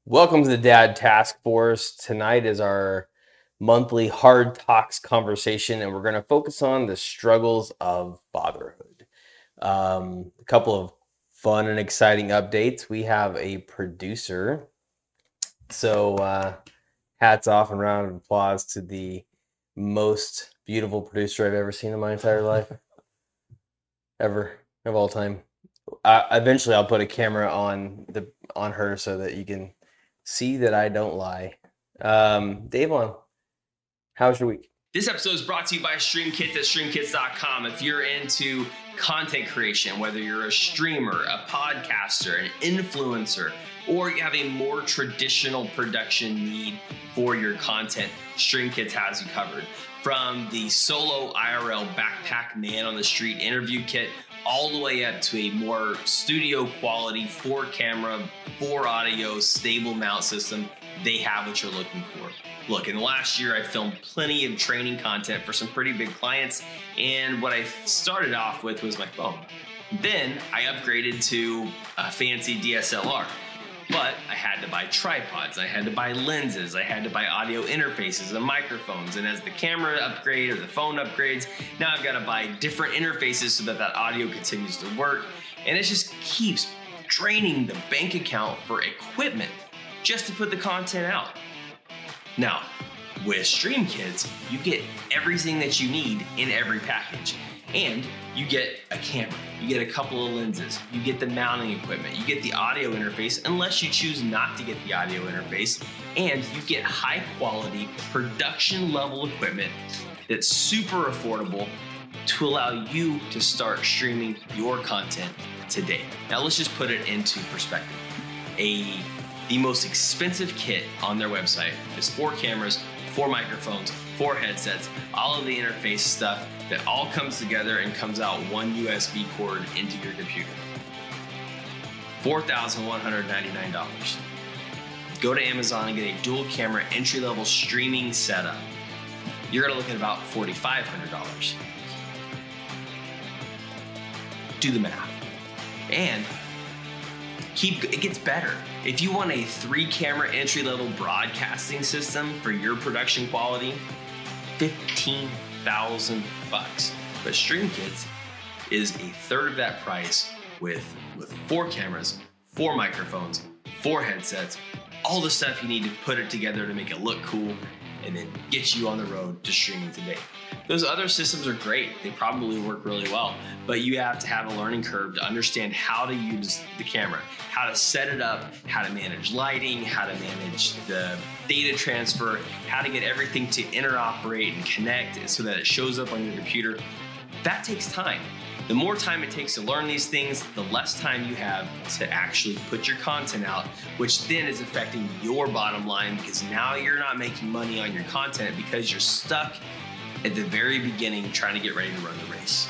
Welcome to the Dad Task Force. Tonight is our monthly hard talks conversation, and we're going to focus on the struggles of fatherhood. A couple of fun and exciting updates. We have a producer. So hats off and round of applause to the most beautiful producer I've ever seen in my entire life. Ever, of all time. Eventually, I'll put a camera on her so that you can see that I don't lie. Daivon, how's your week? This episode is brought to you by StreamKits at streamkits.com. If you're into content creation, whether you're a streamer, a podcaster, an influencer, or you have a more traditional production need for your content, StreamKits has you covered. From the solo IRL backpack man on the street interview kit, all the way up to a more studio quality 4-camera, 4-audio, stable mount system, they have what you're looking for. Look, in the last year, I filmed plenty of training content for some pretty big clients, and what I started off with was my phone. Then I upgraded to a fancy DSLR, but I had to buy tripods, I had to buy lenses, I had to buy audio interfaces and microphones, and as the camera upgrade or the phone upgrades, now I've got to buy different interfaces so that audio continues to work, and it just keeps draining the bank account for equipment just to put the content out. Now, with StreamKits, you get everything that you need in every package. And you get a camera, you get a couple of lenses, you get the mounting equipment, you get the audio interface, unless you choose not to get the audio interface, and you get high quality production level equipment that's super affordable to allow you to start streaming your content today. Now let's just put it into perspective. The most expensive kit on their website is 4 cameras, 4 microphones, 4 headsets, all of the interface stuff that all comes together and comes out one USB cord into your computer. $4,199. Go to Amazon and get a dual camera entry-level streaming setup. You're gonna look at about $4,500. Do the math. And it gets better. If you want a 3-camera entry-level broadcasting system for your production quality, $15,000. But StreamKits is a third of that price with 4 cameras, 4 microphones, 4 headsets, all the stuff you need to put it together to make it look cool and then get you on the road to streaming today. Those other systems are great. They probably work really well, but you have to have a learning curve to understand how to use the camera, how to set it up, how to manage lighting, how to manage the data transfer, how to get everything to interoperate and connect so that it shows up on your computer. That takes time. The more time it takes to learn these things, the less time you have to actually put your content out, which then is affecting your bottom line because now you're not making money on your content because you're stuck at the very beginning trying to get ready to run the race.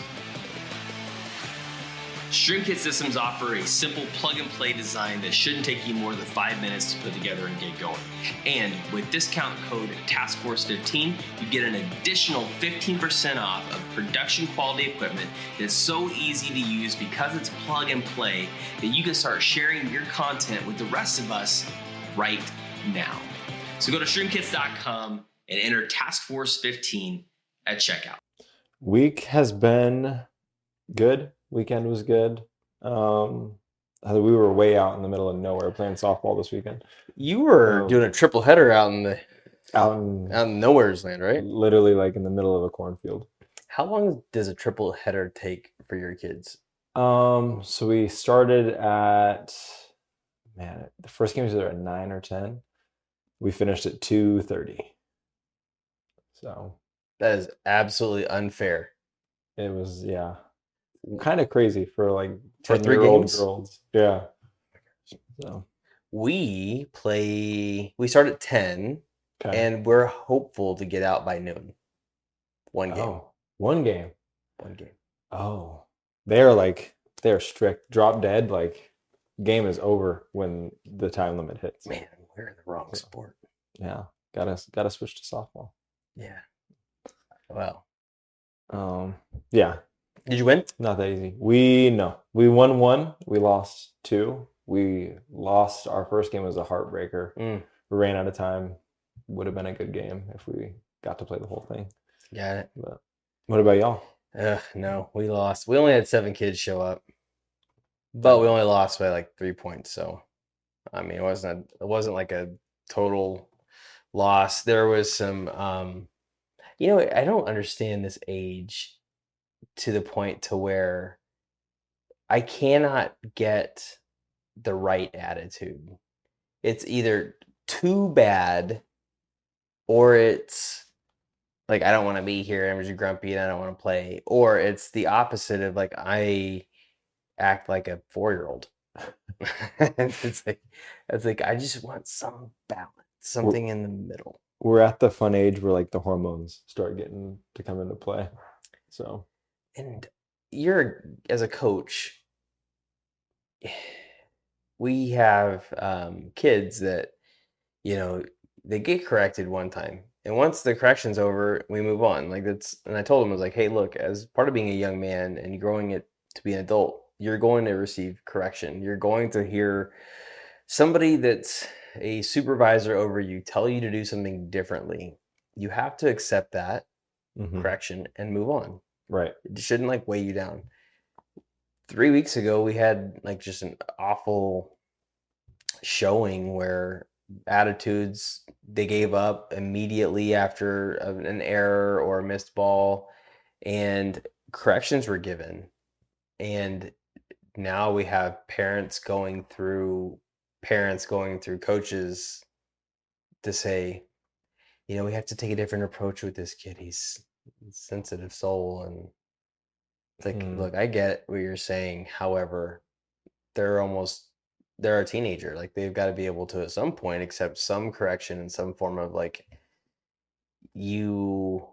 StreamKit systems offer a simple plug-and-play design that shouldn't take you more than 5 minutes to put together and get going. And with discount code TASKFORCE15, you get an additional 15% off of production quality equipment that's so easy to use because it's plug-and-play that you can start sharing your content with the rest of us right now. So go to streamkits.com and enter TASKFORCE15 at checkout. Week has been good. Weekend was good. We were way out in the middle of nowhere playing softball this weekend. You were doing a triple header out in nowhere's land, right? Literally like in the middle of a cornfield. How long does a triple header take for your kids? So we started at the first game was either at 9 or 10. We finished at 2:30. So that is absolutely unfair. It was, yeah. Kind of crazy for like 10-year-old girls. Yeah. So we start at 10 and we're hopeful to get out by noon. One game. Oh, one game. One game. Oh. They're strict. Drop dead, like game is over when the time limit hits. Man, we're in the wrong sport. Yeah. Gotta switch to softball. Yeah. Well. Yeah. Did you win? Not that easy. We won 1. We lost 2. We lost our first game, was a heartbreaker. Mm, We ran out of time. Would have been a good game if we got to play the whole thing. got it. But what about y'all? No, we lost. We only had 7 kids show up, but we only lost by like 3 points. So, I mean, it wasn't like a total loss. There was some, I don't understand this age to the point to where I cannot get the right attitude. It's either too bad or it's like I don't want to be here, I'm just grumpy and I don't want to play, or it's the opposite of like I act like a 4-year-old. It's like I just want some balance, something in the middle. We're at the fun age where like the hormones start getting to come into play. So, And you're as a coach, we have kids that they get corrected one time, and once the correction's over, we move on. Like and I told him, I was like, hey, look, as part of being a young man and growing it to be an adult, you're going to receive correction. You're going to hear somebody that's a supervisor over you tell you to do something differently. You have to accept that correction and move on. right. It shouldn't like weigh you down. 3 weeks ago, we had like just an awful showing where attitudes, they gave up immediately after an error or a missed ball, and corrections were given. And now we have parents going through coaches to say, we have to take a different approach with this kid. He's a sensitive soul. And it's like, look, I get what you're saying. However, they're a teenager. Like they've got to be able to at some point accept some correction in some form of like, you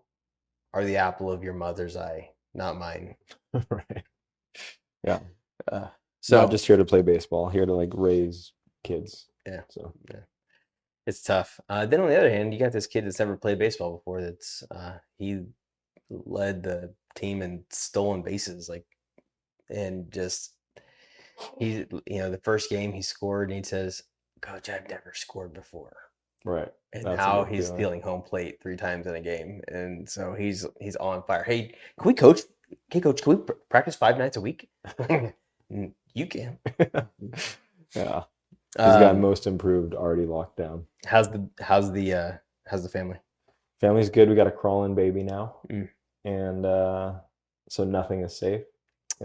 are the apple of your mother's eye, not mine. Right. Yeah. So not just here to play baseball, here to like raise kids. Yeah. So yeah. It's tough. Then on the other hand, you got this kid that's never played baseball before. That's he led the team in stolen bases, and just the first game he scored, and he says, "Coach, I've never scored before." Right. And now he's stealing home plate 3 times in a game, and so he's on fire. Hey, can we coach? Hey, coach, can we practice 5 nights a week? You can. Yeah. He's got most improved already locked down. How's the family? Family's good. We got a crawling baby now, and so nothing is safe.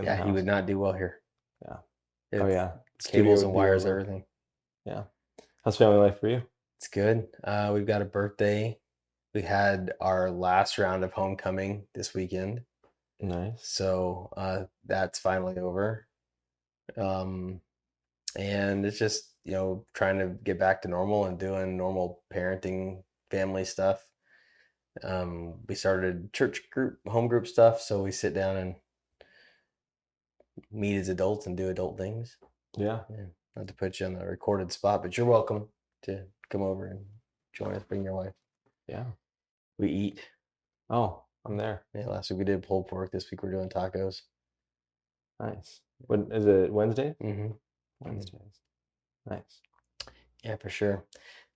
Yeah, he would not do well here. Yeah. It's oh yeah. Cables and wires, everything. Yeah. How's family life for you? It's good. We've got a birthday. We had our last round of homecoming this weekend. Nice. So that's finally over. And it's just, trying to get back to normal and doing normal parenting, family stuff. We started home group stuff. So we sit down and meet as adults and do adult things. Yeah. Not to put you on the recorded spot, but you're welcome to come over and join us. Bring your wife. Yeah. We eat. Oh, I'm there. Yeah, last week we did pulled pork. This week we're doing tacos. Nice. When is it? Wednesday? Mm-hmm. Wednesdays. Nice. Yeah, for sure.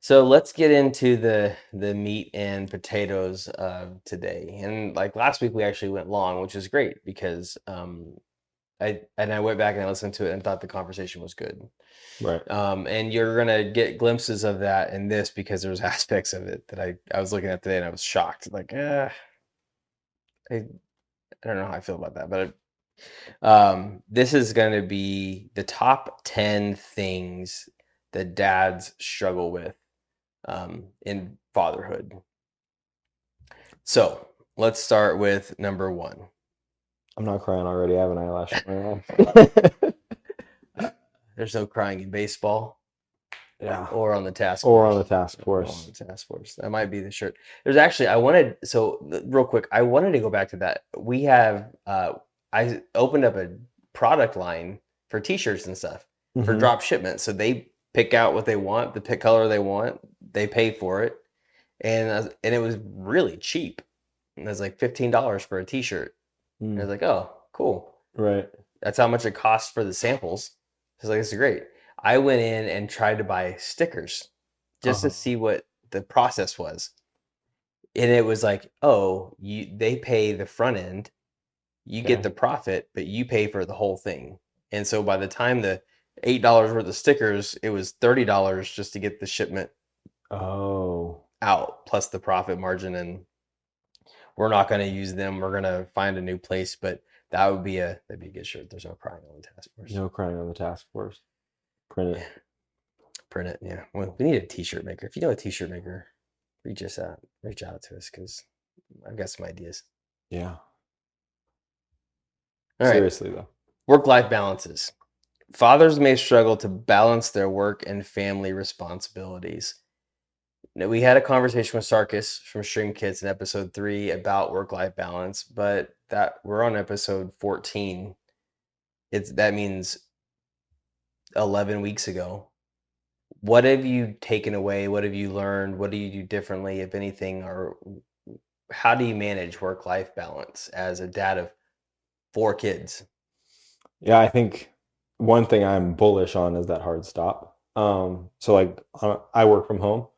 So let's get into the meat and potatoes of today. And like last week, we actually went long, which is great because I went back and I listened to it and thought the conversation was good. Right. And you're gonna get glimpses of that in this because there's aspects of it that I was looking at today and I was shocked. Like, I don't know how I feel about that, but this is going to be the top 10 things that dads struggle with in fatherhood. So let's start with number 1. I'm not crying already. I have an eyelash on my eye. There's no crying in baseball. Yeah. Or on the task Or force. on the task force. Or on the task force. That might be the shirt. There's actually, real quick, I wanted to go back to that. We have, I opened up a product line for t-shirts and stuff for drop shipment. So they pick out what they want, the pick color they want, they pay for it. And it was really cheap. And it was like $15 for a t-shirt. And I was like, oh, cool. Right. That's how much it costs for the samples. I was like, this is great. I went in and tried to buy stickers just to see what the process was. And it was like, oh, they pay the front end, you get the profit, but you pay for the whole thing. And so by the time the $8 worth of stickers, it was $30 just to get the shipment out, plus the profit margin. And we're not going to use them. We're going to find a new place, but that'd be a good shirt. There's no crying on the task force. No crying on the task force. Print it. Print it. Yeah. Well, we need a t-shirt maker. If you know a t-shirt maker, reach out to us, because I've got some ideas. Yeah. All right. Seriously though. Work-life balances. Fathers may struggle to balance their work and family responsibilities. Now, we had a conversation with Sarkis from Stream Kids in episode 3 about work-life balance, but that we're on episode 14. That means 11 weeks ago. What have you taken away? What have you learned? What do you do differently, if anything? Or how do you manage work-life balance as a dad of 4 kids? Yeah, I think one thing I'm bullish on is that hard stop. So like I work from home.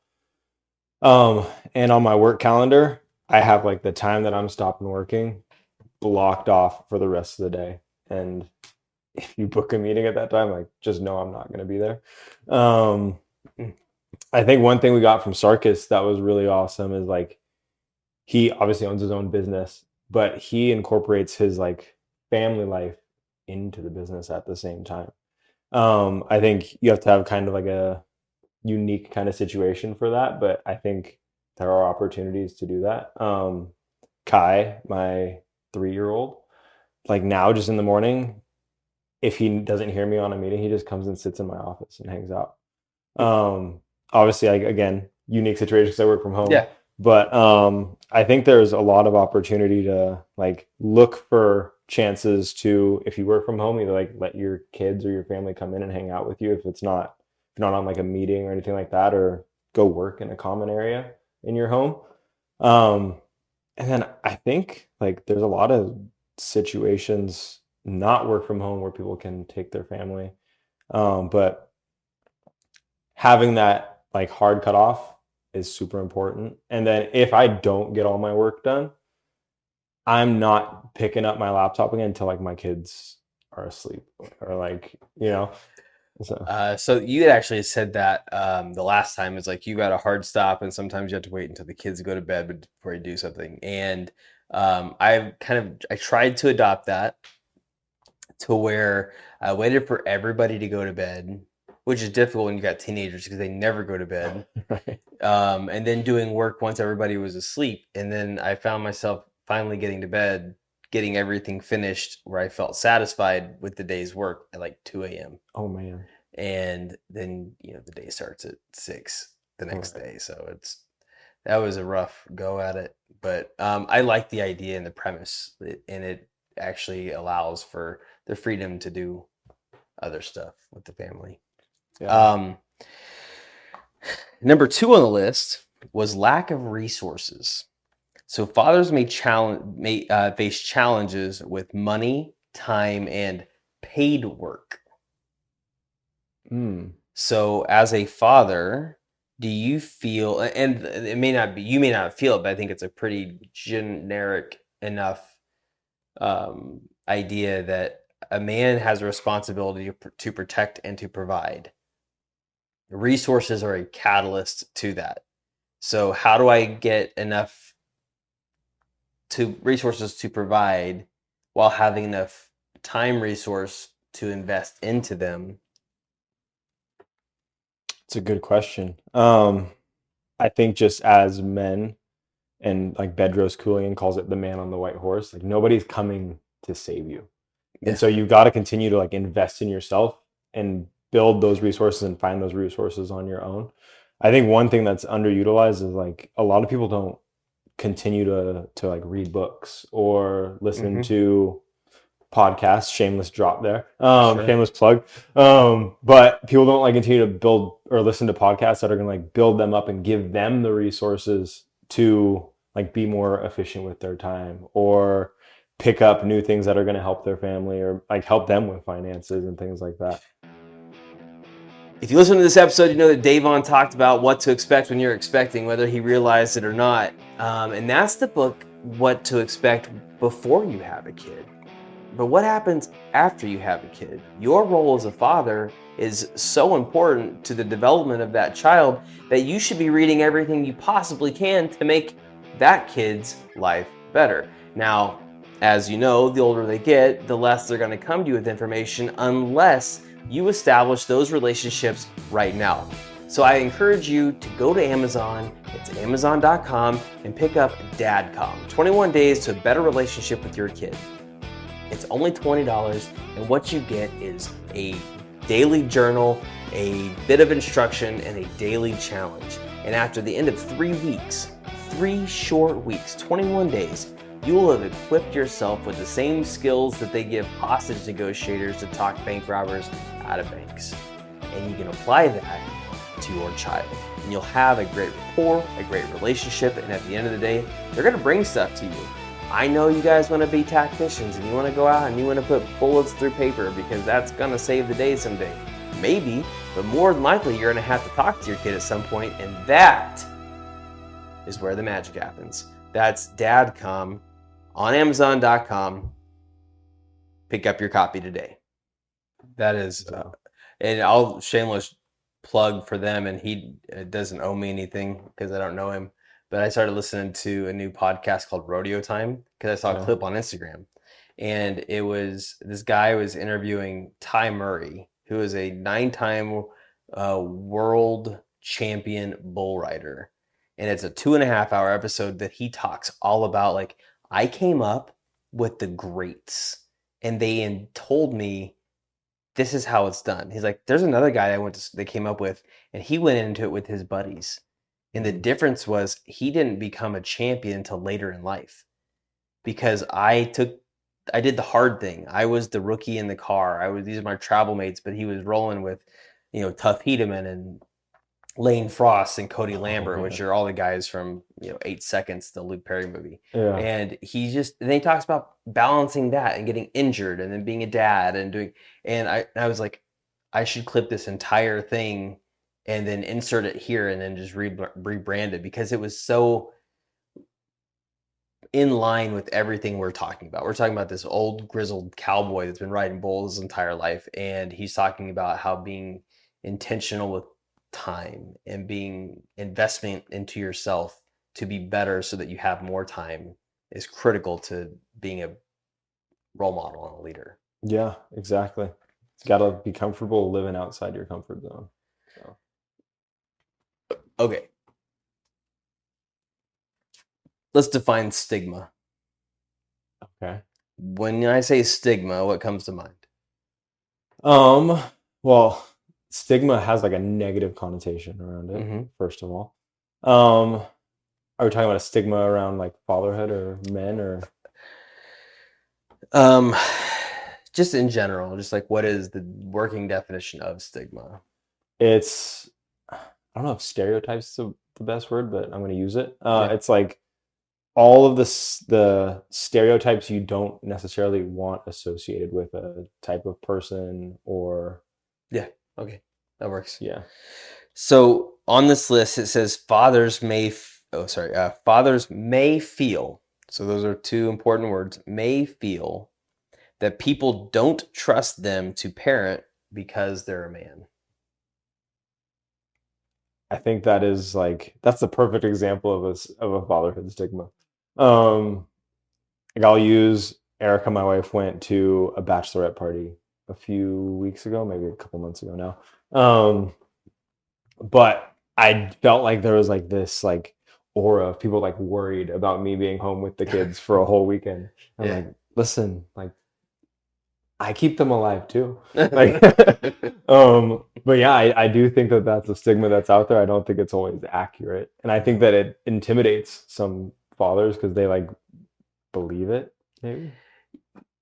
And on my work calendar, I have like the time that I'm stopping working blocked off for the rest of the day. And if you book a meeting at that time, like just know I'm not going to be there. I think one thing we got from Sarkis that was really awesome is like he obviously owns his own business, but he incorporates his like family life into the business at the same time. I think you have to have kind of like a unique kind of situation for that, but I think there are opportunities to do that. Kai, my 3-year-old, like now just in the morning, if he doesn't hear me on a meeting, he just comes and sits in my office and hangs out. Obviously, again, unique situation because I work from home. Yeah. But I think there's a lot of opportunity to like look for chances to, if you work from home, either like let your kids or your family come in and hang out with you if you're not on like a meeting or anything like that, or go work in a common area in your home. And then I think like there's a lot of situations not work from home where people can take their family. But having that like hard cutoff is super important. And then if I don't get all my work done, I'm not picking up my laptop again until like my kids are asleep or like, So you had actually said that the last time is like you got a hard stop, and sometimes you have to wait until the kids go to bed before you do something. And I tried to adopt that to where I waited for everybody to go to bed, which is difficult when you got teenagers because they never go to bed. Right. And then doing work once everybody was asleep. And then I found myself finally getting to bed, getting everything finished where I felt satisfied with the day's work at like 2 a.m. Oh man. And then, the day starts at 6 the next day. So that was a rough go at it. But I like the idea and the premise, and it actually allows for the freedom to do other stuff with the family. Yeah. Number 2 on the list was lack of resources. So fathers may face challenges with money, time, and paid work. So as a father, do you feel, and it may not be, you may not feel it, but I think it's a pretty generic enough idea that a man has a responsibility to protect and to provide. Resources are a catalyst to that. So how do I get enough resources to provide while having enough time resource to invest into them? It's a good question. I think just as men, and like Bedros Keuilian calls it the man on the white horse, like nobody's coming to save you. Yeah. And so you've got to continue to like invest in yourself and build those resources and find those resources on your own. I think one thing that's underutilized is like a lot of people don't continue to like read books or listen to podcasts. Shameless drop there. Shameless plug. But people don't like continue to build or listen to podcasts that are going to like build them up and give them the resources to like be more efficient with their time, or pick up new things that are going to help their family or like help them with finances and things like that. If you listen to this episode, you know that Daivon talked about what to expect when you're expecting, whether he realized it or not. And that's the book, What to Expect Before You Have a Kid. But what happens after you have a kid? Your role as a father is so important to the development of that child that you should be reading everything you possibly can to make that kid's life better. Now, as you know, the older they get, the less they're going to come to you with information unless you establish those relationships right now. So I encourage you to go to Amazon. It's amazon.com and pick up Dadcom, 21 Days to a Better Relationship with Your Kid. It's only $20, and what you get is a daily journal, a bit of instruction, and a daily challenge. And after the end of 3 weeks, 3 short weeks, 21 days, you will have equipped yourself with the same skills that they give hostage negotiators to talk bank robbers out of banks. And you can apply that to your child. And you'll have a great rapport, a great relationship, and at the end of the day, they're gonna bring stuff to you. I know you guys want to be tacticians and you want to go out and you want to put bullets through paper because that's going to save the day someday. Maybe, but more than likely you're going to have to talk to your kid at some point, and that is where the magic happens. That's Dadcom on Amazon.com. Pick up your copy today. That is, and I'll shameless plug for them, and he doesn't owe me anything because I don't know him. But I started listening to a new podcast called Rodeo Time because I saw a clip on Instagram. And it was, this guy was interviewing Ty Murray, who is a 9-time world champion bull rider. And it's a 2.5-hour episode that he talks all about, like, I came up with the greats and they told me this is how it's done. He's like, there's another guy they came up with, and he went into it with his buddies. And the difference was he didn't become a champion until later in life because I did the hard thing. I was the rookie in the car. These are my travel mates, but he was rolling with, Tuff Hedeman and Lane Frost and Cody Lambert, which are all the guys from, 8 Seconds, the Luke Perry movie. Yeah. And then he talks about balancing that and getting injured and then being a dad and I was like, I should clip this entire thing and then insert it here and then just rebrand it because it was so in line with everything we're talking about. We're talking about this old grizzled cowboy that's been riding bulls his entire life, and he's talking about how being intentional with time and being investment into yourself to be better so that you have more time is critical to being a role model and a leader. Yeah, exactly. It's got to be comfortable living outside your comfort zone. So. Okay. Let's define stigma. Okay. When I say stigma, what comes to mind? Well, stigma has like a negative connotation around it, first of all. Are we talking about a stigma around like fatherhood or men or? Just in general, just like what is the working definition of stigma? It's, I don't know if stereotypes is the best word, but I'm going to use it. It's like all of the stereotypes you don't necessarily want associated with a type of person or. Yeah. Okay. That works. Yeah. So on this list, it says fathers may feel. So those are 2 important words. May feel that people don't trust them to parent because they're a man. I think that's the perfect example of a fatherhood stigma. Like I'll use Erica, my wife, went to a bachelorette party a few weeks ago, maybe a couple months ago now. But I felt like there was like this like aura of people like worried about me being home with the kids for a whole weekend. I'm like, listen, like I keep them alive too. Like, but yeah, I do think that that's a stigma that's out there. I don't think it's always accurate, and I think that it intimidates some fathers because they like believe it. Maybe.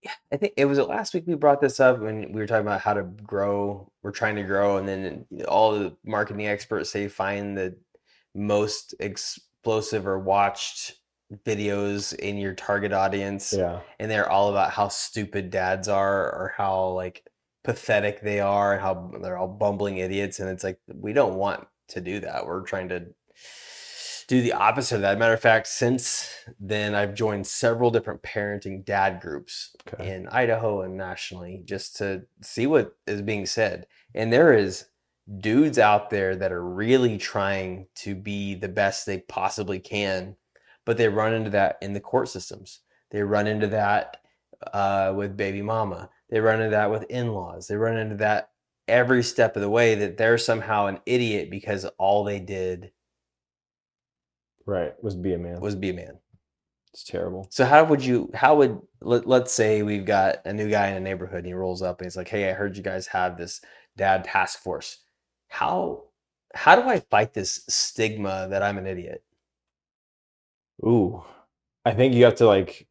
Yeah, I think it was last week we brought this up when we were talking about how to grow. We're trying to grow, and then all the marketing experts say find the most explosive or watched videos in your target audience, and they're all about how stupid dads are or how like pathetic they are and how they're all bumbling idiots. And it's like, we don't want to do that. We're trying to do the opposite of that. Matter of fact, since then, I've joined several different parenting dad groups in Idaho and nationally just to see what is being said. And there is dudes out there that are really trying to be the best they possibly can, but they run into that in the court systems. They run into that with baby mama. They run into that with in-laws. They run into that every step of the way, that they're somehow an idiot because all they did was be a man. It's terrible. So let's say we've got a new guy in a neighborhood and he rolls up and he's like, hey, I heard you guys have this dad task force. How do I fight this stigma that I'm an idiot? Ooh, I think you have to like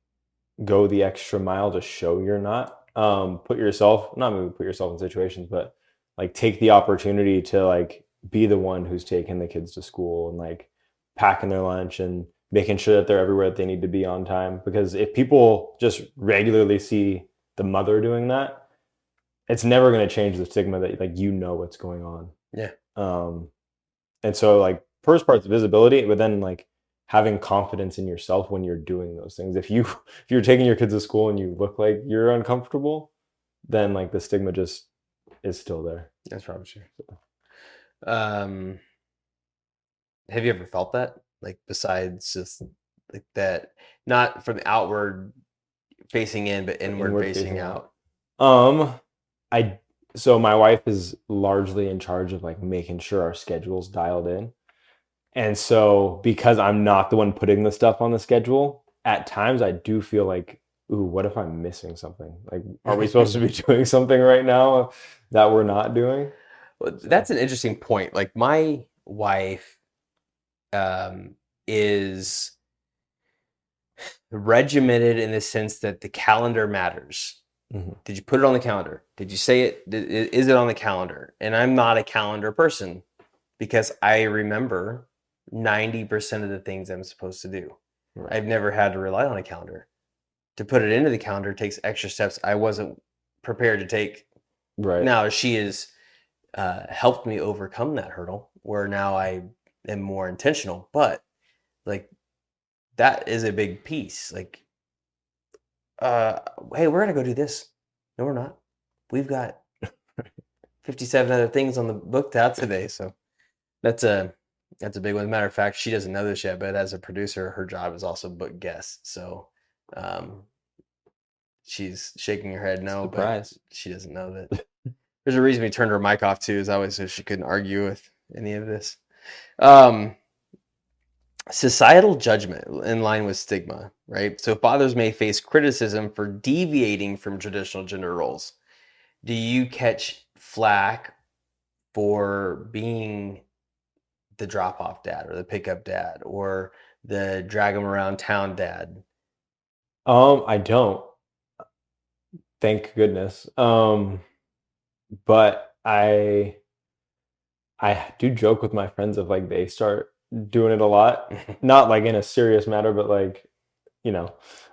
go the extra mile to show you're not. Put yourself in situations, but like take the opportunity to like be the one who's taking the kids to school and like packing their lunch and making sure that they're everywhere that they need to be on time. Because if people just regularly see the mother doing that, it's never going to change the stigma that like what's going on. Yeah. And so like first part's visibility, but then like having confidence in yourself when you're doing those things. If you're taking your kids to school and you look like you're uncomfortable, then like the stigma just is still there. That's probably true. Have you ever felt that? Like besides just like that, not from outward facing in, but inward facing out? So my wife is largely in charge of like making sure our schedule's dialed in. And so because I'm not the one putting the stuff on the schedule, at times I do feel like, ooh, what if I'm missing something? Like, are we supposed to be doing something right now that we're not doing? Well, that's an interesting point. Like my wife is regimented in the sense that the calendar matters. Mm-hmm. Did you put it on the calendar? Did you say it? Is it on the calendar? And I'm not a calendar person because I remember 90% of the things I'm supposed to do. Right. I've never had to rely on a calendar. To put it into the calendar takes extra steps I wasn't prepared to take. Right. Now she has helped me overcome that hurdle where now I am more intentional. But like that is a big piece. Like, hey, we're gonna go do this. No, we're not. We've got 57 other things on the booked out today. So that's a big one. As a matter of fact, she doesn't know this yet, but as a producer, her job is also book guests. So she's shaking her head no, Surprise. But she doesn't know that. There's a reason we turned her mic off too, is always so she couldn't argue with any of this. Societal judgment in line with stigma, right? So fathers may face criticism for deviating from traditional gender roles. Do you catch flack for being the drop-off dad or the pickup dad or the drag them around town dad? I don't. Thank goodness. But I do joke with my friends of like they start doing it a lot, not like in a serious matter, but like,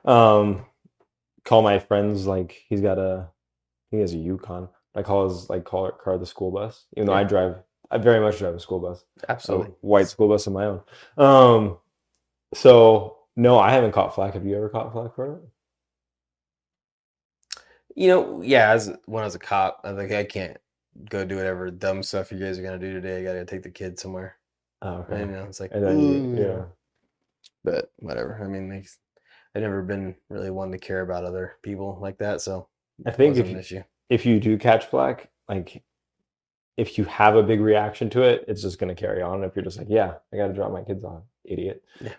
call my friends like he has a Yukon. I call her car the school bus, even though I very much drive a school bus. Absolutely. A white school bus of my own. So no, I haven't caught flack. Have you ever caught flack for it? Yeah, when I was a cop, I was like, I can't go do whatever dumb stuff you guys are gonna do today. I gotta take the kids somewhere. Oh, okay. And, it's like, yeah. But whatever. I mean, I've never been really one to care about other people like that, so I think if you do catch flack, like if you have a big reaction to it, it's just gonna carry on. If you're just like, yeah, I gotta drop my kids off, idiot. Yeah.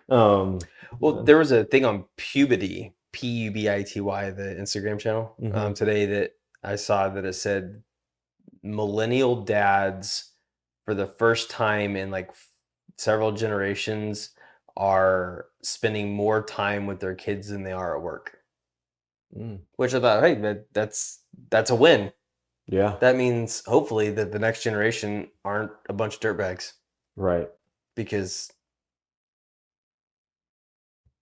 Well, there was a thing on Pubity, Pubity, the Instagram channel, today that I saw that it said millennial dads for the first time in like several generations are spending more time with their kids than they are at work. Which I thought, hey, that's a win. Yeah. That means hopefully that the next generation aren't a bunch of dirtbags. Right. Because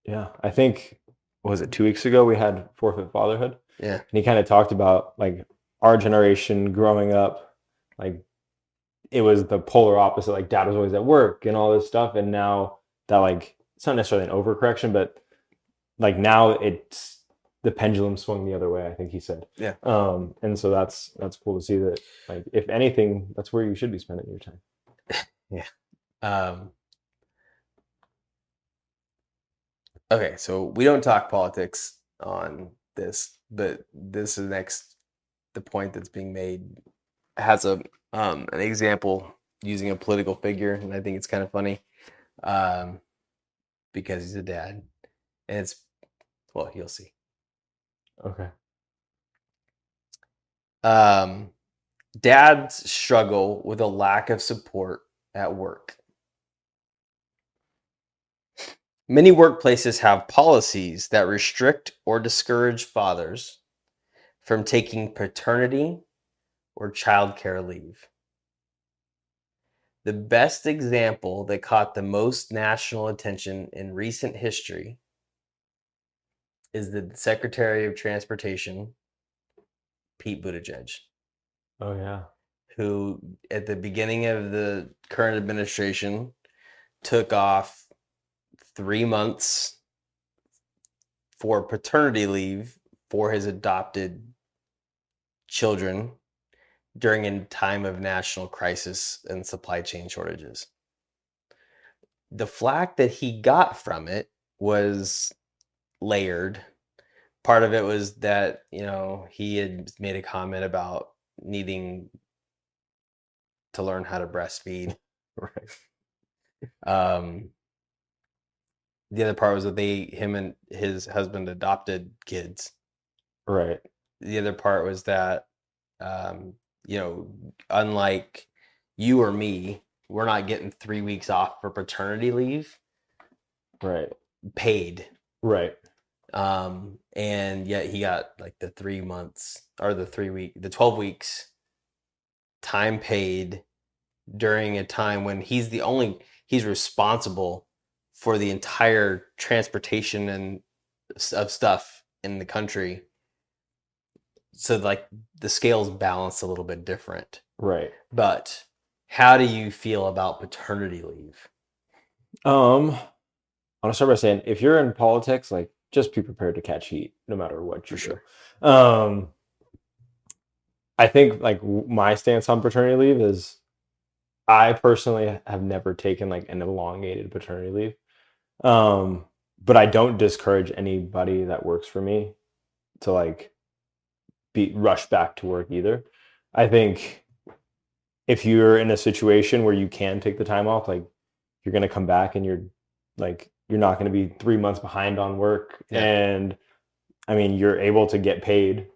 yeah, I think, was it 2 weeks ago we had Forfeit Fatherhood? Yeah. And he kind of talked about like our generation growing up, like it was the polar opposite. Like dad was always at work and all this stuff, and now that like it's not necessarily an overcorrection, but like now it's the pendulum swung the other way, I think he said. Yeah. And so that's cool to see that, like, if anything, that's where you should be spending your time. Yeah. Okay, so we don't talk politics on this, but this is the point that's being made has an example using a political figure, and I think it's kind of funny because he's a dad, and it's well, you'll see. Okay. Dads struggle with a lack of support at work. Many workplaces have policies that restrict or discourage fathers from taking paternity or childcare leave. The best example that caught the most national attention in recent history is the Secretary of Transportation, Pete Buttigieg, Oh yeah. who at the beginning of the current administration took off 3 months for paternity leave for his adopted children during a time of national crisis and supply chain shortages. The flack that he got from it was layered. Part of it was that, he had made a comment about needing to learn how to breastfeed. Right. The other part was that him and his husband adopted kids. Right. The other part was that, unlike you or me, we're not getting 3 weeks off for paternity leave, Right. paid. Right. And yet he got like the 3 months or the 12 weeks time paid during a time when he's responsible for the entire transportation and of stuff in the country. So like the scales balance a little bit different. Right. But how do you feel about paternity leave? I'm gonna start by saying, if you're in politics, like, just be prepared to catch heat no matter what you For do. sure. I think like my stance on paternity leave is, I personally have never taken like an elongated paternity leave. But I don't discourage anybody that works for me to like be rushed back to work either. I think if you're in a situation where you can take the time off, like, you're going to come back and you're not going to be 3 months behind on work. Yeah. And I mean, you're able to get paid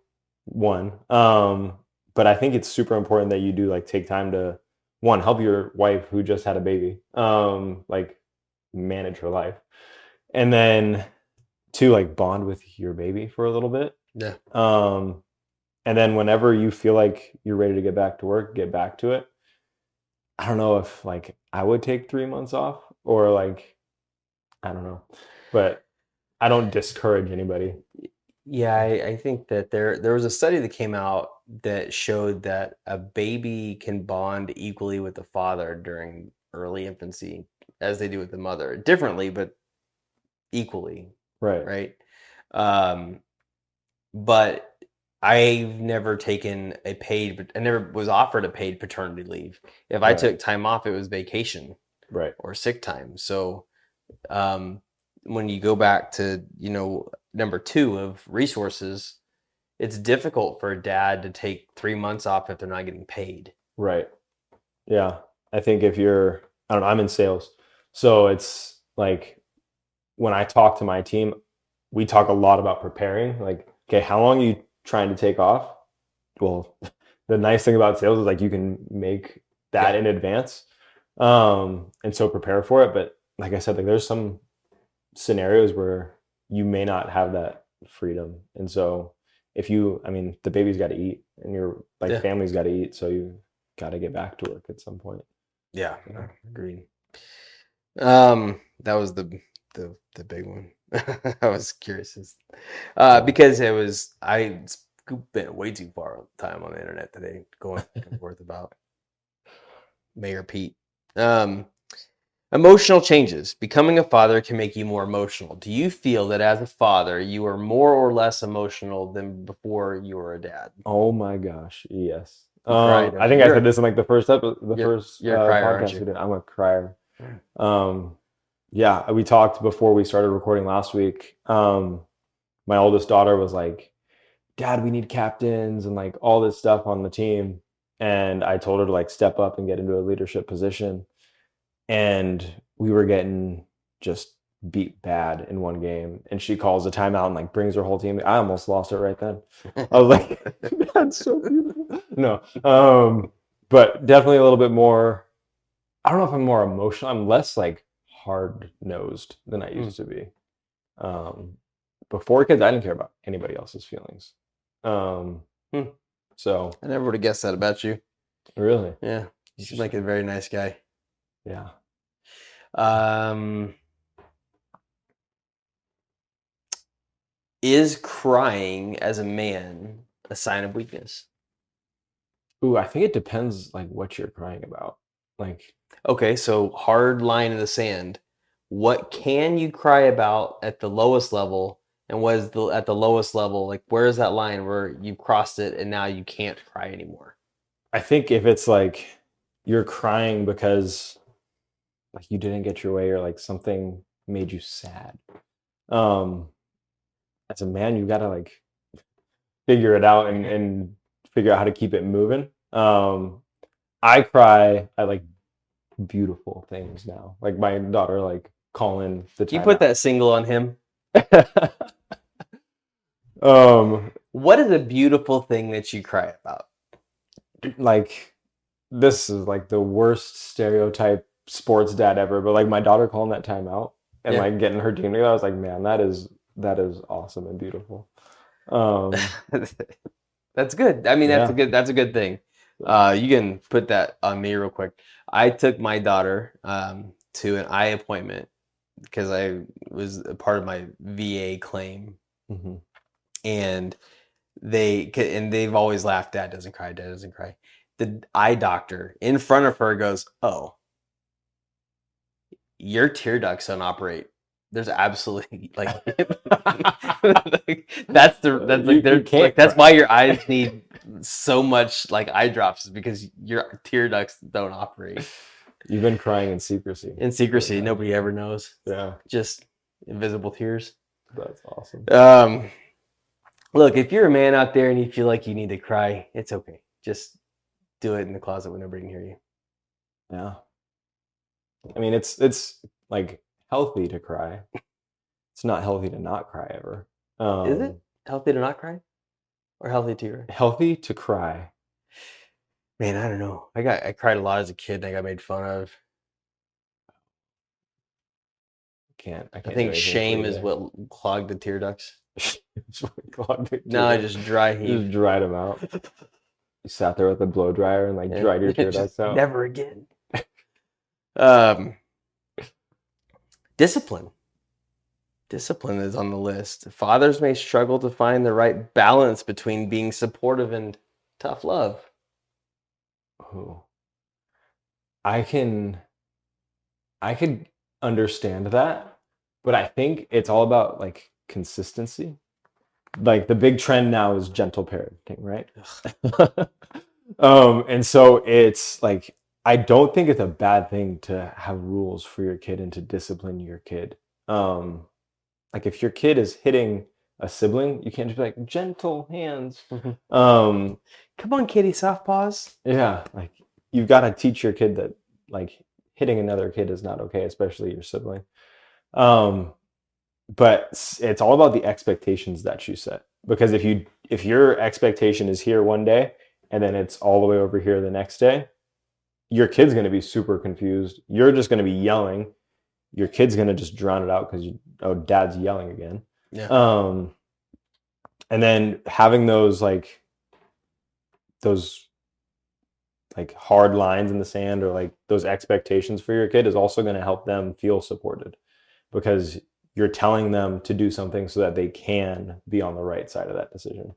one. But I think it's super important that you do like take time to, one, help your wife who just had a baby, like manage her life. And then two, like bond with your baby for a little bit. Yeah. And then whenever you feel like you're ready to get back to work, get back to it. I don't know if like I would take 3 months off, or like, I don't know, but I don't discourage anybody. Yeah, I think that there was a study that came out that showed that a baby can bond equally with the father during early infancy as they do with the mother. Differently, but equally, Right. right? But I've never taken I never was offered a paid paternity leave. If I Right. took time off, it was vacation Right. or sick time. So when you go back to, number 2 of resources, it's difficult for a dad to take 3 months off if they're not getting paid. Right. Yeah. I think if you're, I don't know, I'm in sales. So it's like, when I talk to my team, we talk a lot about preparing. Like, okay, how long are you trying to take off? Well, the nice thing about sales is like you can make that in advance. And so prepare for it. But like I said, like there's some scenarios where you may not have that freedom. And so I mean, the baby's got to eat and your like family's got to eat. So you got to get back to work at some point. Yeah, agreed. That was the big one. I was curious because spent way too far time on the internet today, going back and forth about Mayor Pete. Emotional changes. Becoming a father can make you more emotional. Do you feel that as a father, you are more or less emotional than before you were a dad? Oh my gosh, yes. You cry, don't I you? think I said this in like the first You're a crier, aren't podcast you? we did. I'm a crier. Yeah, we talked before we started recording last week. My oldest daughter was like, "Dad, we need captains and like all this stuff on the team." And I told her to like step up and get into a leadership position. And we were getting just beat bad in one game. And she calls a timeout and like brings her whole team. I almost lost it right then. I was like, that's so beautiful. No. But definitely a little bit more, I don't know if I'm more emotional. I'm less like hard nosed than I used to be. Before kids, I didn't care about anybody else's feelings. So I never would have guessed that about you. really, Yeah, you seem like a very nice guy. yeah. Is crying as a man a sign of weakness? Ooh, I think it depends like what you're crying about. Like, Okay, so hard line in the sand. What can you cry about at the lowest level, and what is at the lowest level? Like, where is that line where you crossed it and now you can't cry anymore? I think if it's like you're crying because like you didn't get your way or like something made you sad. As a man, you gotta like figure it out and figure out how to keep it moving. I cry at like beautiful things now. Like my daughter like calling the Can you time put out. that single on him? What is a beautiful thing that you cry about? Like this is like the worst stereotype sports dad ever, but like my daughter calling that timeout and Yeah. like getting her team together, I was like, man, that is awesome and beautiful. That's good. I mean, Yeah. that's a good thing. You can put that on me real quick. I took my daughter to an eye appointment because I was a part of my VA claim, Mhm. and they've always laughed. Dad doesn't cry. Dad doesn't cry. The eye doctor in front of her goes, "Oh, your tear ducts don't operate." There's absolutely like that's why your eyes need so much like eye drops, is because your tear ducts don't operate. You've been crying in secrecy. In secrecy, nobody ever knows. Yeah, Just invisible tears. that's awesome. Look, if you're a man out there and you feel like you need to cry, it's okay. Just do it in the closet when nobody can hear you. Yeah. I mean, it's like healthy to cry. It's not healthy to not cry ever. Is it healthy to not cry, or healthy to cry? Healthy to cry? Man, I don't know. I cried a lot as a kid, and I got made fun of. I I think shame is what clogged the tear ducts. No, I just dry heat. Just dried them out. You sat there with a blow dryer and like dried your tear ducts out. Never again. Discipline. Discipline is on the list. Fathers may struggle to find the right balance between being supportive and tough love. Ooh. I could understand that, but I think it's all about like consistency. Like the big trend now is gentle parenting, right? And so it's like I don't think it's a bad thing to have rules for your kid and to discipline your kid. Like if your kid is hitting a sibling, you can't just be like gentle hands. Come on, kitty, soft paws. Yeah, like you've got to teach your kid that like hitting another kid is not okay, especially your sibling. But it's all about the expectations that you set. Because if your expectation is here one day and then it's all the way over here the next day, your kid's going to be super confused. You're just going to be yelling. Your kid's going to just drown it out because dad's yelling again. Yeah. And then having those hard lines in the sand or like those expectations for your kid is also going to help them feel supported, because you're telling them to do something so that they can be on the right side of that decision.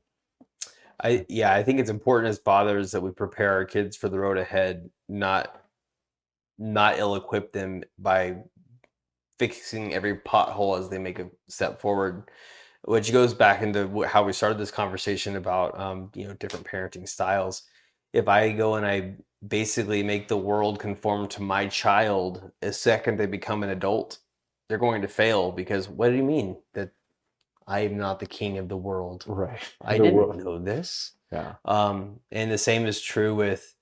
I think it's important as fathers that we prepare our kids for the road ahead, not ill-equip them by fixing every pothole as they make a step forward, which goes back into how we started this conversation about different parenting styles. If I go and I basically make the world conform to my child, the second they become an adult, they're going to fail, because what do you mean that I am not the king of the world? Right. I The didn't world. know this. Yeah. And the same is true with,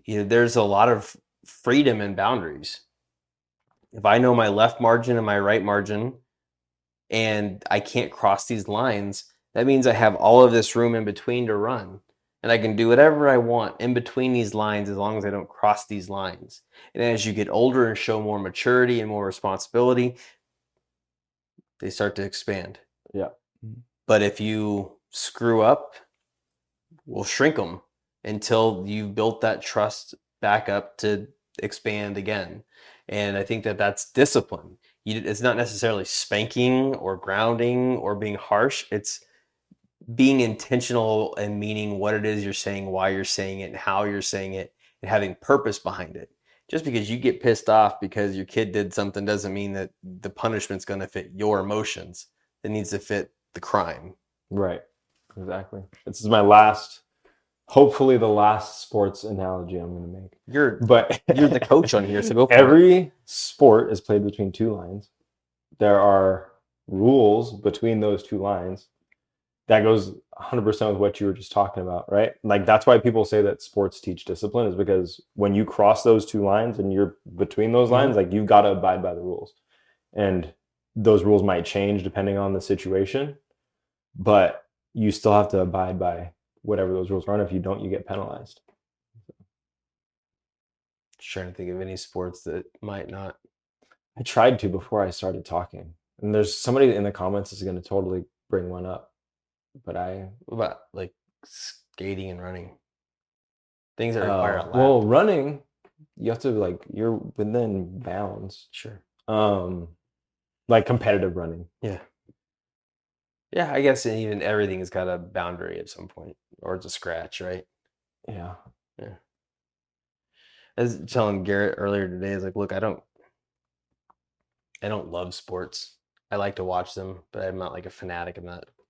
there's a lot of freedom and boundaries. If I know my left margin and my right margin, and I can't cross these lines, that means I have all of this room in between to run. And I can do whatever I want in between these lines as long as I don't cross these lines. And as you get older and show more maturity and more responsibility, they start to expand. Yeah. But if you screw up, we'll shrink them until you've built that trust back up to expand again. And I think that that's discipline. It's not necessarily spanking or grounding or being harsh. It's being intentional and meaning what it is you're saying, why you're saying it, and how you're saying it, and having purpose behind it. Just because you get pissed off because your kid did something doesn't mean that the punishment's going to fit your emotions. It needs to fit the crime. Right. Exactly. This is my last, hopefully the last sports analogy I'm going to make. You're But the coach on here, so go for it. every sport is played between two lines. There are rules between those two lines. That goes 100% with what you were just talking about, right? Like that's why people say that sports teach discipline, is because when you cross those two lines and you're between those lines, like you've got to abide by the rules. And those rules might change depending on the situation, but you still have to abide by whatever those rules are. And if you don't, you get penalized. Just trying to think of any sports that might not. I tried to before I started talking. And there's somebody in the comments is going to totally bring one up. But What about like skating and running? Things that require a lap. well, running, you have to you're within bounds. Sure. Like competitive running. Yeah. Yeah, I guess even everything has got a boundary at some point, or it's a scratch, right? Yeah. Yeah. I was telling Garrett earlier today, I was like, look, I don't love sports. I like to watch them, but I'm not like a fanatic.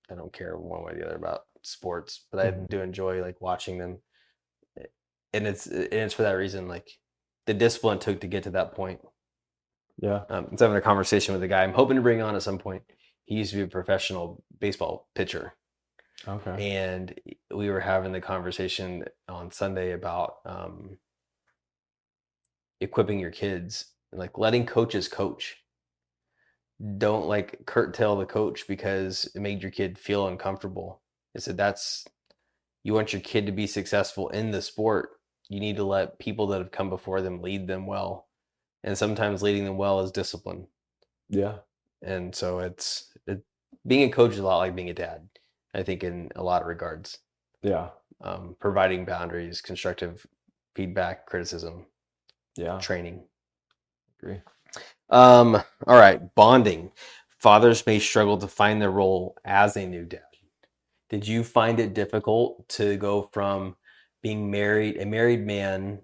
I don't care one way or the other about sports, but I do enjoy like watching them. And it's for that reason, like the discipline it took to get to that point. Yeah. I was having a conversation with a guy I'm hoping to bring on at some point. He used to be a professional baseball pitcher. Okay. And we were having the conversation on Sunday about equipping your kids, like letting coaches coach. Don't like curtail the coach because it made your kid feel uncomfortable. I said you want your kid to be successful in the sport. You need to let people that have come before them lead them well. And sometimes leading them well is discipline. Yeah. And so being a coach is a lot like being a dad, I think, in a lot of regards. Yeah. Providing boundaries, constructive feedback, criticism, Yeah. training. Agree. All right, bonding. Fathers may struggle to find their role as a new dad. Did you find it difficult to go from being a married man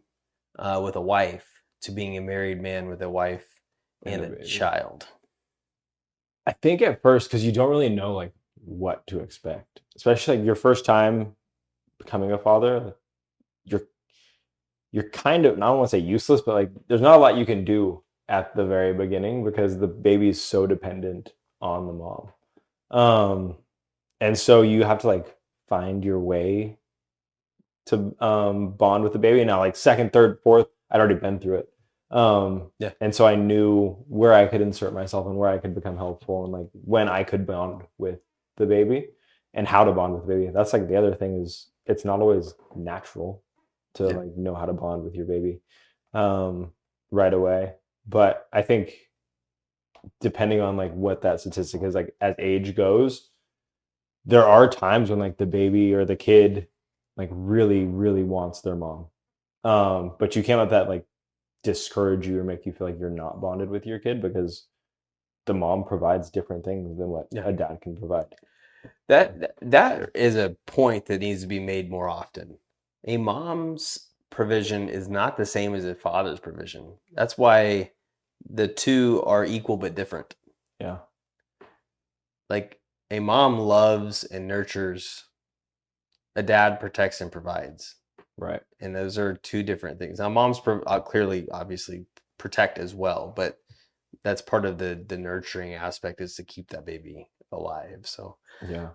with a wife, to being a married man with a wife and a child? I think at first, because you don't really know like what to expect, especially like your first time becoming a father, you're kind of, I don't want to say useless, but like there's not a lot you can do at the very beginning because the baby is so dependent on the mom. And so you have to like find your way to bond with the baby. Now, like second, third, fourth, I'd already been through it. Yeah. And so I knew where I could insert myself and where I could become helpful and like when I could bond with the baby and how to bond with the baby. That's like the other thing is it's not always natural to like know how to bond with your baby right away. But I think depending on like what that statistic is, like as age goes, there are times when like the baby or the kid like really, really wants their mom. But you can't let that like discourage you or make you feel like you're not bonded with your kid because the mom provides different things than what a dad can provide. That is a point that needs to be made more often. A mom's provision is not the same as a father's provision. That's why the two are equal but different. Yeah. Like a mom loves and nurtures, a dad protects and provides. Right. And those are two different things. Now, moms clearly, obviously, protect as well, but that's part of the nurturing aspect is to keep that baby alive. So, Yeah.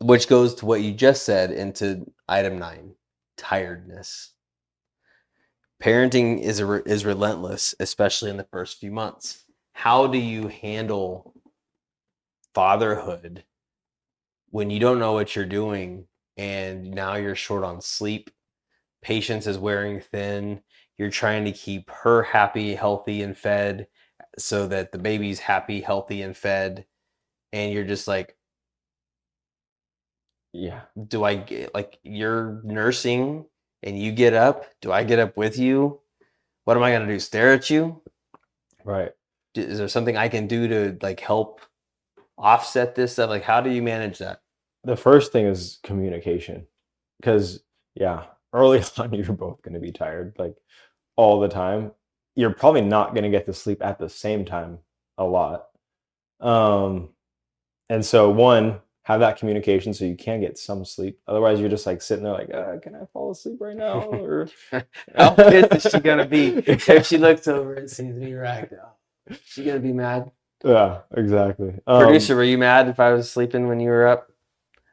Which goes to what you just said into item 9, tiredness. Parenting is relentless, especially in the first few months. How do you handle fatherhood when you don't know what you're doing and now you're short on sleep? Patience is wearing thin. You're trying to keep her happy, healthy, and fed so that the baby's happy, healthy, and fed. And you're just like, Yeah. do I get, like, you're nursing and you get up? Do I get up with you? What am I going to do? Stare at you? Right. Is there something I can do to like help offset this stuff? Like, how do you manage that? The first thing is communication. Because, yeah, early on, you're both going to be tired, like all the time. You're probably not going to get to sleep at the same time a lot. And so, one, have that communication so you can get some sleep. Otherwise, you're just like sitting there, like, can I fall asleep right now? Or How pissed is she gonna be if she looks over and sees me right now? She gonna be mad. Yeah, exactly. Producer, were you mad if I was sleeping when you were up?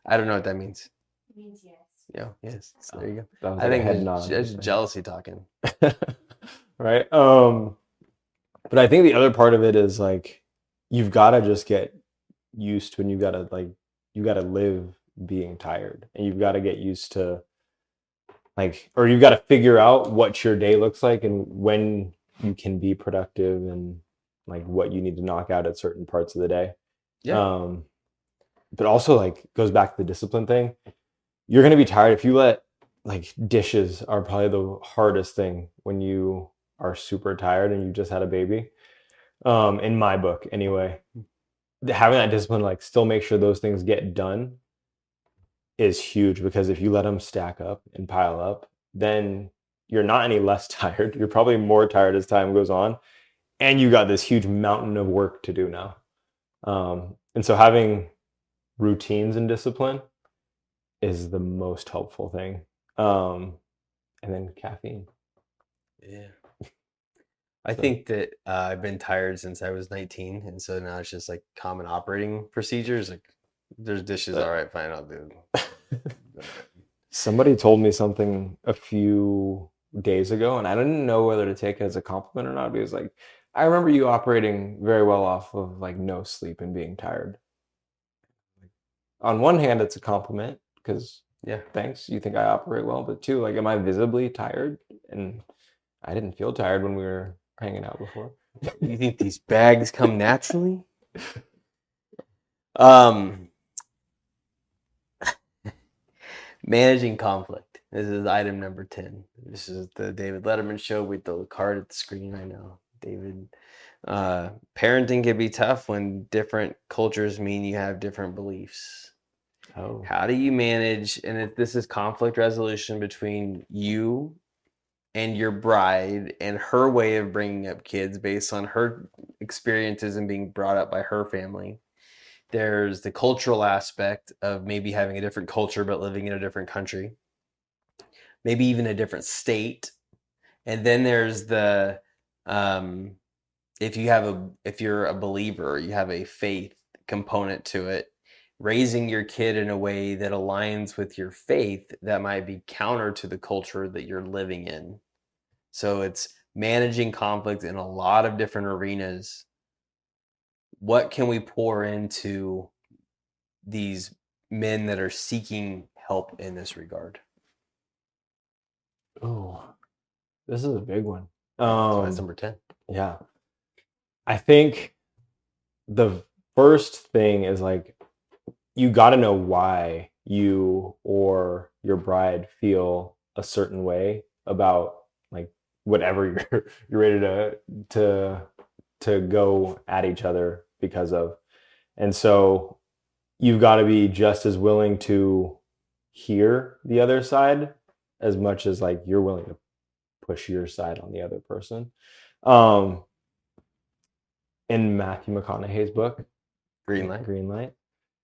I don't know what that means. It means yes. Yeah, yes. So there you go. That was I like a think head it's nod. just jealousy talking. Right. But I think the other part of it is like you've got to just get used to, and you got to live being tired, and you've got to get used to or you've got to figure out what your day looks like and when you can be productive and like what you need to knock out at certain parts of the day. Yeah. But also like goes back to the discipline thing. You're going to be tired if you let like dishes are probably the hardest thing when you are super tired and you just had a baby. In my book anyway, having that discipline, like still make sure those things get done is huge, because if you let them stack up and pile up, then you're not any less tired. You're probably more tired as time goes on, and you got this huge mountain of work to do now. And so having routines and discipline is the most helpful thing. And then caffeine. Yeah. I think that I've been tired since I was 19, and so now it's just like common operating procedures. Like, there's dishes, all right, fine, I'll do. Somebody told me something a few days ago, and I didn't know whether to take it as a compliment or not. But it was like, I remember you operating very well off of like no sleep and being tired. On one hand, it's a compliment because Yeah. thanks, you think I operate well, but two, like, am I visibly tired? And I didn't feel tired when we were hanging out before. You think these bags come naturally? Managing conflict. This is item number 10. This is the David Letterman show with the card at the screen right now. David, parenting can be tough when different cultures mean you have different beliefs. Oh, How do you manage, and if this is conflict resolution between you and your bride and her way of bringing up kids based on her experiences and being brought up by her family. There's the cultural aspect of maybe having a different culture but living in a different country, maybe even a different state. And then there's the if you're a believer, you have a faith component to it, raising your kid in a way that aligns with your faith that might be counter to the culture that you're living in. So it's managing conflict in a lot of different arenas. What can we pour into these men that are seeking help in this regard? oh, this is a big one. So that's number 10. Yeah. I think the first thing is like, you got to know why you or your bride feel a certain way about like whatever you're ready to go at each other because of. And so you've got to be just as willing to hear the other side as much as like you're willing to push your side on the other person. Um, in Matthew McConaughey's book, Green Light,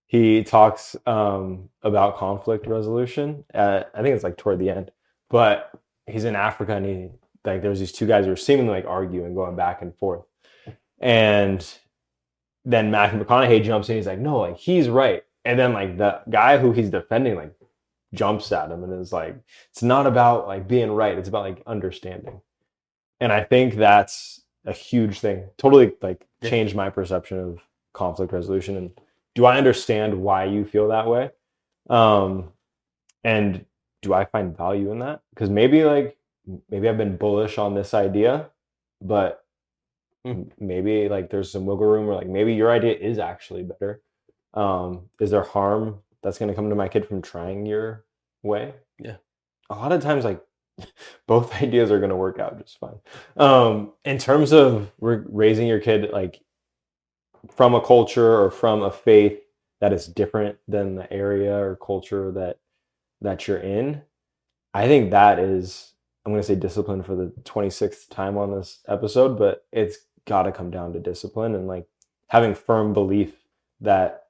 he talks about conflict resolution. I think it's like toward the end, but he's in Africa and he like there's these two guys who are seemingly like arguing, going back and forth, and then Matthew McConaughey jumps in. He's like, no, like he's right, and then like the guy who he's defending like jumps at him and is like, it's not about like being right, it's about like understanding. And I think that's a huge thing. Totally like changed my perception of conflict resolution. And do I understand why you feel that way? And do I find value in that? Because maybe I've been bullish on this idea, but maybe like there's some wiggle room where like maybe your idea is actually better. Is there harm that's going to come to my kid from trying your way? Yeah. A lot of times, like both ideas are going to work out just fine. In terms of raising your kid, like from a culture or from a faith that is different than the area or culture that you're in, I think that is, I'm going to say discipline for the 26th time on this episode, but it's got to come down to discipline and like having firm belief that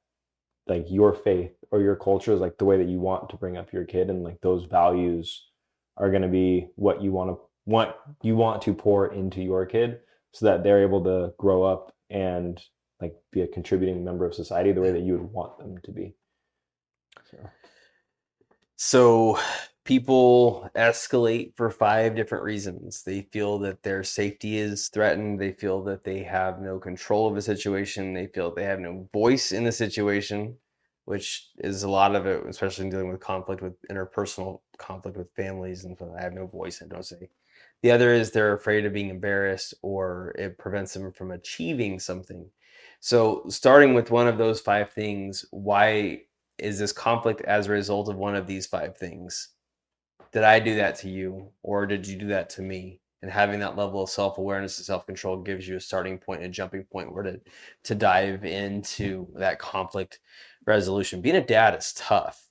like your faith or your culture is like the way that you want to bring up your kid, and like those values are going to be what you want to pour into your kid so that they're able to grow up and like be a contributing member of society the way that you would want them to be. So people escalate for 5 different reasons. They feel that their safety is threatened. They feel that they have no control of the situation. They feel they have no voice in the situation, which is a lot of it, especially in dealing with conflict, with interpersonal conflict with families. And I have no voice, I don't say. The other is they're afraid of being embarrassed, or it prevents them from achieving something. So starting with one of those 5 things, why is this conflict as a result of one of these 5 things? Did I do that to you, or did you do that to me? And having that level of self-awareness and self-control gives you a starting point, a jumping point where to dive into that conflict resolution. Being a dad is tough.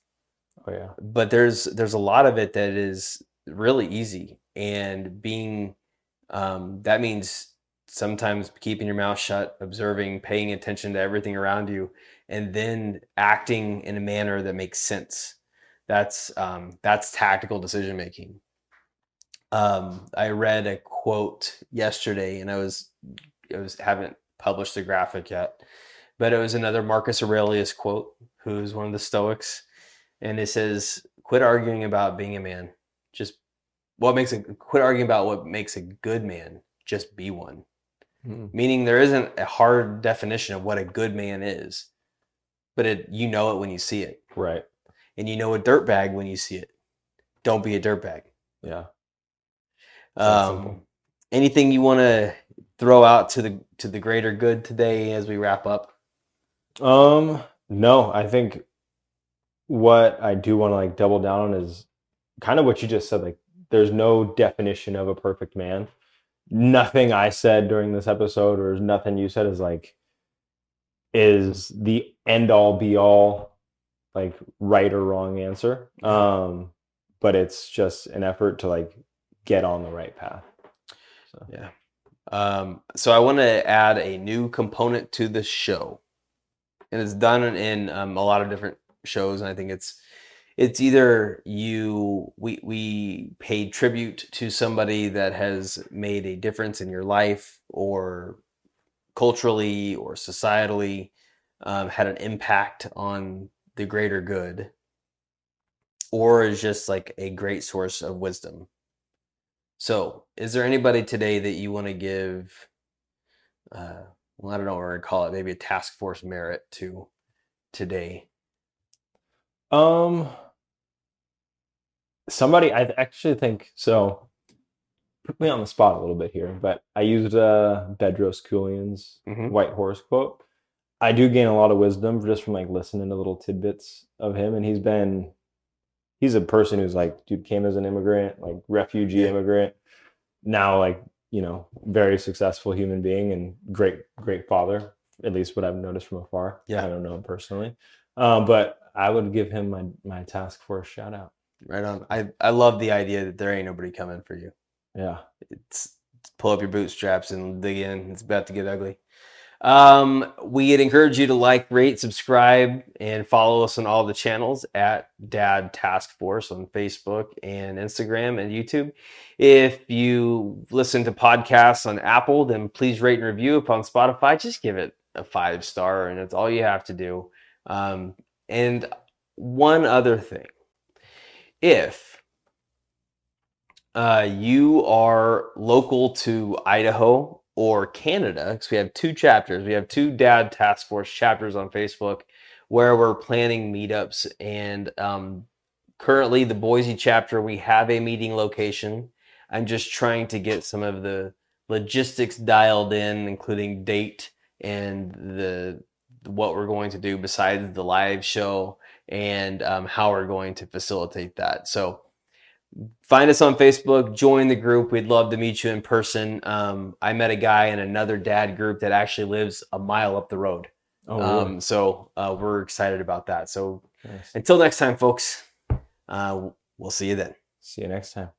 Oh yeah. But there's a lot of it that is really easy, and being that means sometimes keeping your mouth shut, observing, paying attention to everything around you, and then acting in a manner that makes sense. That's tactical decision making. I read a quote yesterday, and I haven't published the graphic yet, but it was another Marcus Aurelius quote, who's one of the Stoics, and it says, "Quit arguing about being a man. Quit arguing about what makes a good man. Just be one." Meaning there isn't a hard definition of what a good man is, but you know it when you see it. Right. And you know a dirtbag when you see it. Don't be a dirtbag. Yeah. Anything you want to throw out to the greater good today as we wrap up? No, I think what I do want to like double down on is kind of what you just said. Like, there's no definition of a perfect man. Nothing I said during this episode or nothing you said is the end all be all, like right or wrong answer. But it's just an effort to like get on the right path. So. Yeah. So I want to add a new component to the show, and it's done in a lot of different shows, and I think it's either we pay tribute to somebody that has made a difference in your life, or culturally or societally had an impact on the greater good, or is just like a great source of wisdom. So is there anybody today that you want to give, I don't know what we're going to call it, maybe a task force merit to today? Somebody, I actually think, so put me on the spot a little bit here, but I used Bedros Keuilian's White Horse quote. I do gain a lot of wisdom just from like listening to little tidbits of him, and he's a person who's like, dude, came as an immigrant, like refugee immigrant, now like, very successful human being and great father at least what I've noticed from afar. Yeah. I don't know him personally, but I would give him my task force shout out. Right on. I love the idea that there ain't nobody coming for you. Yeah. It's pull up your bootstraps and dig in. It's about to get ugly. We'd encourage you to like, rate, subscribe, and follow us on all the channels at Dad Task Force on Facebook and Instagram and YouTube. If you listen to podcasts on Apple, then please rate and review. Upon Spotify, just give it a 5-star, and that's all you have to do. And one other thing, if you are local to Idaho or Canada, because we have 2 chapters. We have 2 Dad Task Force chapters on Facebook where we're planning meetups. And currently, the Boise chapter, we have a meeting location. I'm just trying to get some of the logistics dialed in, including date and what we're going to do besides the live show and how we're going to facilitate that. So find us on Facebook, join the group. We'd love to meet you in person. I met a guy in another dad group that actually lives a mile up the road. Oh, really? So we're excited about that. So Nice. until next time, folks, we'll see you then. See you next time.